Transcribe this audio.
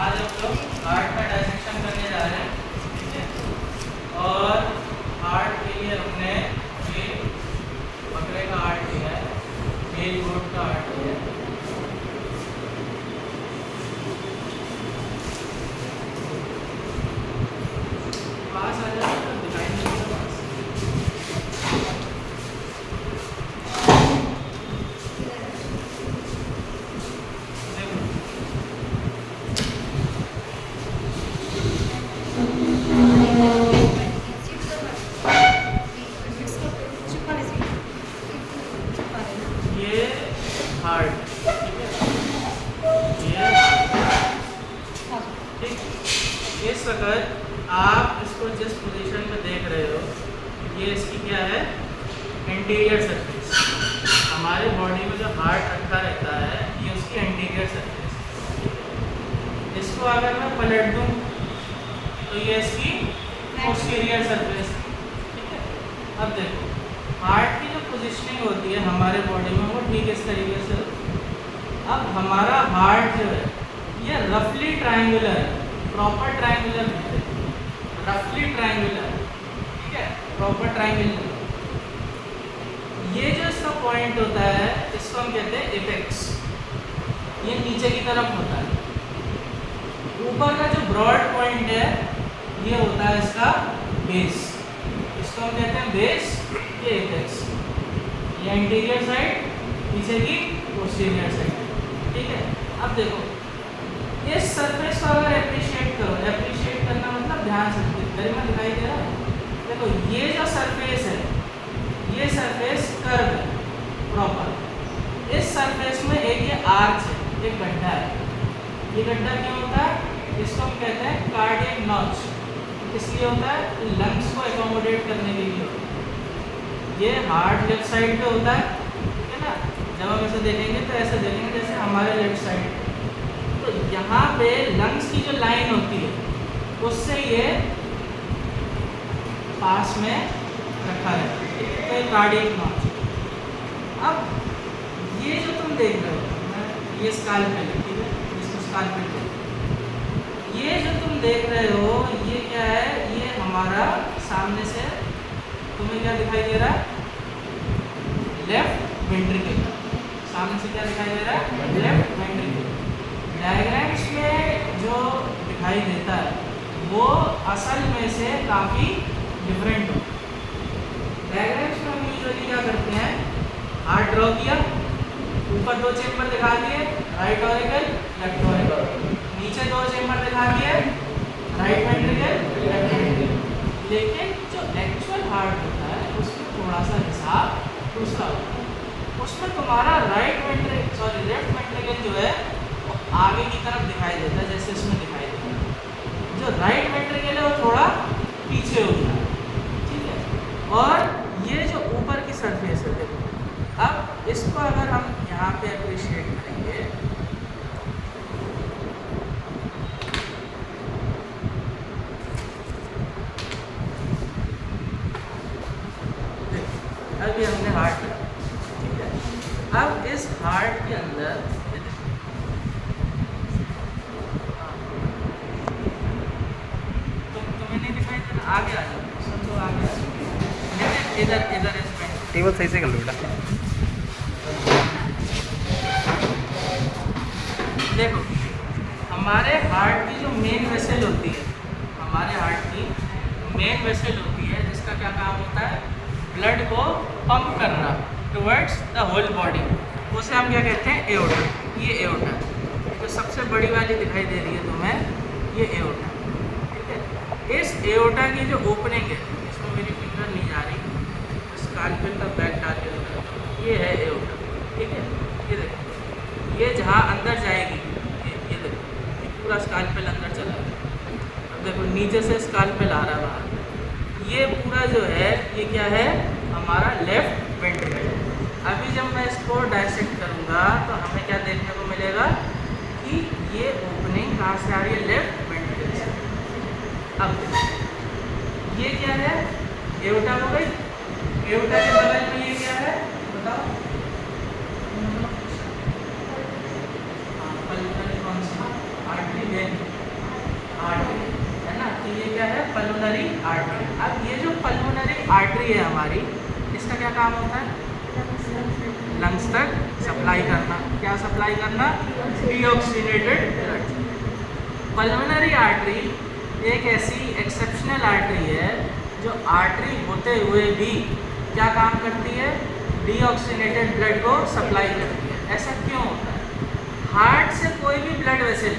आज हम लोग हार्ट का डायसेक्शन करने जा रहे हैं, ठीक है। और हार्ट के लिए हमने ये बकरे का हार्ट लिया है, मेल गोट का हार्ट लिया है। पास आ जाए तो दिखाई नहीं देगा पास। ये हार्ट, ठीक है, ये हार्ट, ठीक। इस वक्त आप इसको जिस पोजीशन में देख रहे हो, ये इसकी क्या है, एंटीरियर सरफेस। हमारे बॉडी में जो हार्ट रखा रहता है, ये उसकी एंटीरियर सरफेस। इसको अगर मैं पलट दूं तो ये इसकी पोस्टीरियर सरफेस, ठीक है। अब देखो, हार्ट की जो पोजीशनिंग होती है हमारे बॉडी में, वो ठीक इस तरीके से होती है। अब हमारा हार्ट जो है ये रफली ट्रायंगुलर है, प्रॉपर ट्रायंगुलर नहीं है, रफली ट्रायंगुलर, ठीक है, प्रॉपर ट्रायंगुलर। ये जो इसका पॉइंट होता है, इसको हम कहते हैं एपेक्स। ये नीचे की तरफ होता है। ऊपर का जो ब्रॉड पॉइंट है, ये होता है इसका बेस। इसको हम कहते हैं बेस, ये एपेक्स। ये एंटीरियर साइड, पीछे की पोस्टीरियर साइड, ठीक है। अब देखो, इस सरफेस को अगर एप्रिशिएट करो, एप्रिशिएट करना मतलब ध्यान से में दिखाई दे रहा है। देखो, ये जो सरफेस है, ये सरफेस कर्व है प्रॉपर। इस सरफेस में एक ये आर्च है, एक गड्ढा है। ये गड्ढा क्यों होता है? इसको हम कहते हैं कार्डियक नॉच। इसलिए होता है लंग्स को एकोमोडेट करने के लिए होता है। ये हार्ट लेफ्ट साइड पे होता है, ठीक है ना। जब हम ऐसे देखेंगे तो ऐसे देखेंगे जैसे हमारे लेफ्ट साइड। तो यहाँ पे लंग्स की जो लाइन होती है, उससे ये पास में रखा है, ठीक है। तो ये कार्डियक नॉच। अब ये जो तुम देख रहे हो, ये स्काल्पेल है, ठीक है, इसको स्काल्पेल है। ये जो तुम देख रहे हो, ये क्या है? ये हमारा सामने से तुम्हें क्या दिखाई दे रहा है? Left ventricle. सामने से क्या दिखाई दे रहा है? Left ventricle. डायग्राम्स में जो दिखाई देता है, वो असल में से काफ़ी डिफरेंट हो। डायग्राम्स में हम यूजुअली क्या करते हैं? हार्ट ड्रॉ किया, ऊपर 2 चेम्बर दिखा दिए, राइट ऑरिकल, लेफ्ट ऑरिकल। नीचे 2 चेम्बर दिखा दिए, राइट वेंट्रिकल, लेफ्ट वेंट्रिकल। लेकिन जो एक्चुअल हार्ट होता है, उसमें थोड़ा सा हिसाब दूसरा होता है। उसमें तुम्हारा लेफ्ट वेंट्रिकल जो है, वो आगे की तरफ दिखाई देता है, जैसे इसमें दिखाई देता है। जो राइट वेंट्रिकल है, वो थोड़ा पीछे होता है, ठीक है। और ये जो ऊपर की सरफेस है, देखो, अब इसको अगर हम यहाँ पे अप्रिशिएट करेंगे, अभी हमने हार्ट रखा, ठीक है। अब इस हार्ट के अंदर तुम्हें नहीं दिखाई देना, आगे आ जाओ, सब लोग आगे आ जाओ। इधर इधर इसमें टेबल सही से कर लो बेटा। देखो, हमारे हार्ट की जो मेन वेसल होती है, हमारे हार्ट की मेन वेसल होती है, जिसका क्या काम होता है? ब्लड को पंप करना टुवर्ड्स द होल बॉडी। उसे हम क्या कहते हैं? एओर्टा। ये एओर्टा है, जो सबसे बड़ी वाली दिखाई दे रही है तुम्हें, ये एओर्टा, ठीक है। इस एओर्टा की जो ओपनिंग है, इसमें मेरी फिंगर नहीं जा रही, स्काल्पेल का बैक डाल के, ये है एओर्टा, ठीक है। ये देखो, ये जहाँ अंदर जाएगी, ये देखो, ये पूरा स्काल्पेल अंदर चला गया। अब देखो, नीचे से स्काल्पेल आ रहा है बाहर। ये पूरा जो है, ये क्या है? हमारा लेफ्ट वेंट्रिकल। अभी जब मैं इसको डायसेक्ट करूँगा तो हमें क्या देखने को मिलेगा कि ये ओपनिंग कहाँ से आ रही है? लेफ्ट वेंट्रिकल से। अब ये क्या है? एओर्टा हो गई। एओर्टा के बगल में ये क्या है? बताओ। हाँ, कौन सा? Artery vein. Pulmonary artery. अब ये जो पल्मोनरी आर्टरी है हमारी, इसका क्या काम होता है? लंग्स तक सप्लाई करना। क्या सप्लाई करना? Deoxygenated blood. पल्मोनरी आर्टरी एक ऐसी एक्सेप्शनल आर्टरी है जो आर्टरी होते हुए भी क्या काम करती है? डीऑक्सीनेटेड ब्लड को सप्लाई करती है। ऐसा क्यों होता है? हार्ट से कोई भी ब्लड वेसल